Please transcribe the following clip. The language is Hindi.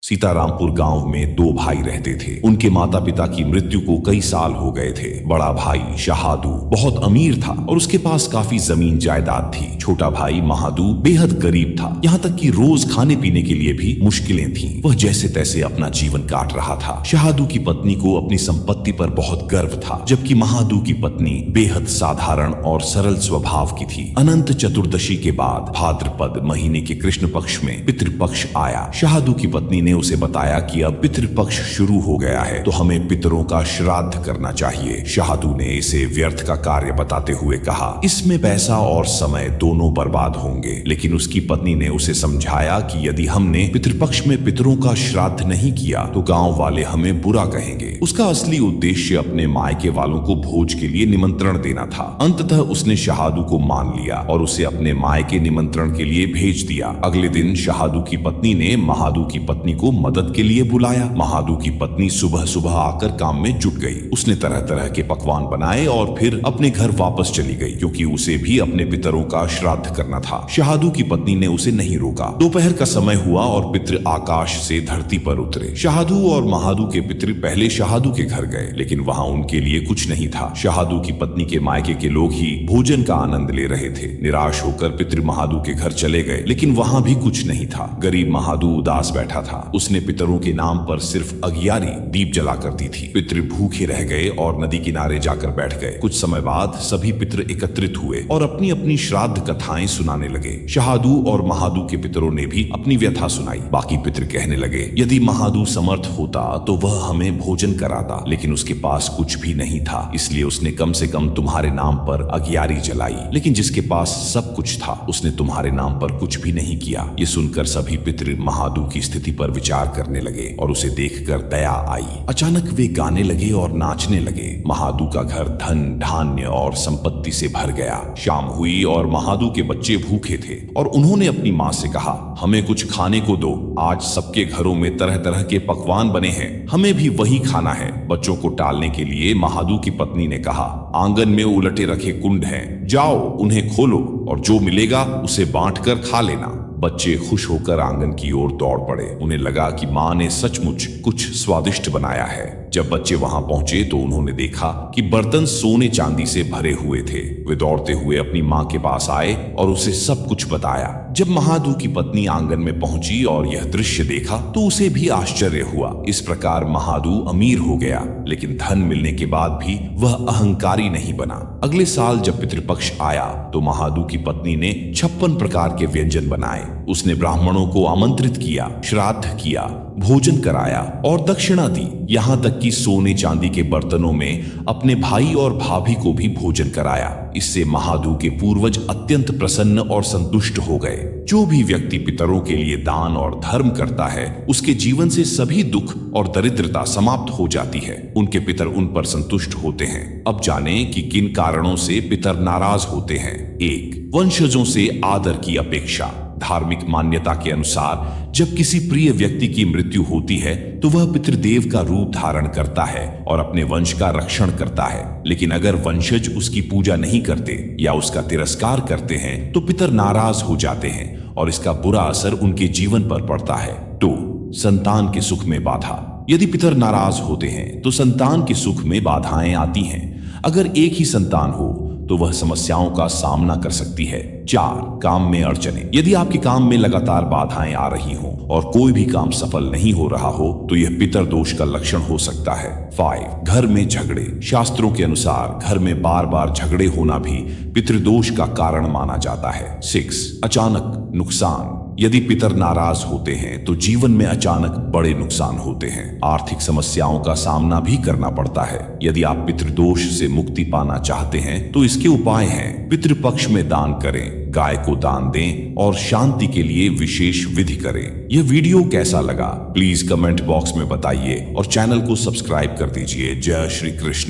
सीतारामपुर गांव में दो भाई रहते थे। उनके माता पिता की मृत्यु को कई साल हो गए थे। बड़ा भाई शहादू बहुत अमीर था और उसके पास काफी जमीन जायदाद थी। छोटा भाई महादू बेहद गरीब था, यहाँ तक कि रोज खाने पीने के लिए भी मुश्किलें थीं। वह जैसे तैसे अपना जीवन काट रहा था। शहादू की पत्नी को अपनी संपत्ति पर बहुत गर्व था, जबकि महादू की पत्नी बेहद साधारण और सरल स्वभाव की थी। अनंत चतुर्दशी के बाद भाद्रपद महीने के कृष्ण पक्ष में पितृपक्ष आया। शहादू की पत्नी ने उसे बताया कि अब पितृपक्ष शुरू हो गया है, तो हमें पितरों का श्राद्ध करना चाहिए। शहादू ने इसे व्यर्थ का कार्य बताते हुए कहा, इसमें पैसा और समय दोनों बर्बाद होंगे। लेकिन उसकी पत्नी ने उसे समझाया कि यदि हमने पितृपक्ष में पितरों का श्राद्ध नहीं किया तो गांव वाले हमें बुरा कहेंगे। उसका असली उद्देश्य अपने मायके वालों को भोज के लिए निमंत्रण देना था। अंततः उसने शहादू को मान लिया और उसे अपने मायके निमंत्रण के लिए भेज दिया। अगले दिन शहादू की पत्नी ने महादू की पत्नी को मदद के लिए बुलाया। महादू की पत्नी सुबह सुबह आकर काम में जुट गई। उसने तरह तरह के पकवान बनाए और फिर अपने घर वापस चली गई, क्योंकि उसे भी अपने पितरों का श्राद्ध करना था। शहादू की पत्नी ने उसे नहीं रोका। दोपहर का समय हुआ और पितृ आकाश से धरती पर उतरे। शहादू और महादू के पितृ पहले शहादू के घर गए, लेकिन वहां उनके लिए कुछ नहीं था। शहादू की पत्नी के मायके के लोग ही भोजन का आनंद ले रहे थे। निराश होकर पितृ महादू के घर चले गए, लेकिन वहां भी कुछ नहीं था। गरीब महादू उदास बैठा था। उसने पितरों के नाम पर सिर्फ अगियारी दीप जला कर दी थी। पितृ भूखे रह गए और नदी किनारे जाकर बैठ गए। कुछ समय बाद सभी पितृ एकत्रित हुए और अपनी अपनी श्राद्ध कथाएं सुनाने लगे। शहादू और महादू के पितरों ने भी अपनी व्यथा सुनाई। बाकी पितृ कहने लगे, यदि महादू समर्थ होता तो वह हमें भोजन कराता, लेकिन उसके पास कुछ भी नहीं था, इसलिए उसने कम से कम तुम्हारे नाम पर अगियारी जलाई। लेकिन जिसके पास सब कुछ था उसने तुम्हारे नाम पर कुछ भी नहीं किया। ये सुनकर सभी पितृ महादू की स्थिति पर विचार करने लगे और उसे देखकर दया आई। अचानक वे गाने लगे और नाचने लगे। महादू का घर धन धान्य और संपत्ति से भर गया। शाम हुई और महादू के बच्चे भूखे थे और उन्होंने अपनी माँ से कहा, हमें कुछ खाने को दो। आज सबके घरों में तरह तरह के पकवान बने हैं, हमें भी वही खाना है। बच्चों को टालने के लिए महादू की पत्नी ने कहा, आंगन में उलटे रखे कुंड हैं, जाओ उन्हें खोलो और जो मिलेगा उसे बांटकर खा लेना। बच्चे खुश होकर आंगन की ओर दौड़ पड़े। उन्हें लगा कि माँ ने सचमुच कुछ स्वादिष्ट बनाया है। जब बच्चे वहां पहुंचे तो उन्होंने देखा कि बर्तन सोने चांदी से भरे हुए थे। वे दौड़ते हुए अपनी माँ के पास आए और उसे सब कुछ बताया। जब महादू की पत्नी आंगन में पहुंची और यह दृश्य देखा तो उसे भी आश्चर्य हुआ। इस प्रकार महादू अमीर हो गया, लेकिन धन मिलने के बाद भी वह अहंकारी नहीं बना। अगले साल जब पितृपक्ष आया तो महादू की पत्नी ने 56 प्रकार के व्यंजन बनाए। उसने ब्राह्मणों को आमंत्रित किया, श्राद्ध किया, भोजन कराया और दक्षिणा दी। यहाँ तक कि सोने चांदी के बर्तनों में अपने भाई और भाभी को भी भोजन कराया। इससे महादू के पूर्वज अत्यंत प्रसन्न और संतुष्ट हो गए। जो भी व्यक्ति पितरों के लिए दान और धर्म करता है उसके जीवन से सभी दुख और दरिद्रता समाप्त हो जाती है। उनके पितर उन पर संतुष्ट होते हैं। अब जाने कि किन कारणों से पितर नाराज होते हैं। 1. वंशजों से आदर की अपेक्षा। धार्मिक मान्यता के अनुसार जब किसी प्रिय व्यक्ति की मृत्यु होती है तो वह पितृदेव का रूप धारण करता है और अपने वंश का रक्षण करता है। लेकिन अगर वंशज उसकी पूजा नहीं करते या उसका तिरस्कार करते हैं तो पितर नाराज हो जाते हैं और इसका बुरा असर उनके जीवन पर पड़ता है। 2. संतान के सुख में बाधा। यदि पितर नाराज होते हैं तो संतान के सुख में बाधाएं आती हैं। अगर एक ही संतान हो तो वह समस्याओं का सामना कर सकती है। 4. काम में अड़चने। यदि आपके काम में लगातार बाधाएं आ रही हों और कोई भी काम सफल नहीं हो रहा हो तो यह पितर दोष का लक्षण हो सकता है। 5. घर में झगड़े। शास्त्रों के अनुसार घर में बार बार झगड़े होना भी पितृदोष का कारण माना जाता है। 6. अचानक नुकसान। यदि पितर नाराज होते हैं तो जीवन में अचानक बड़े नुकसान होते हैं। आर्थिक समस्याओं का सामना भी करना पड़ता है। यदि आप पितृदोष से मुक्ति पाना चाहते हैं तो इसके उपाय हैं, पितृपक्ष में दान करें, गाय को दान दें और शांति के लिए विशेष विधि करें। यह वीडियो कैसा लगा प्लीज कमेंट बॉक्स में बताइए और चैनल को सब्सक्राइब कर दीजिए। जय श्री कृष्ण।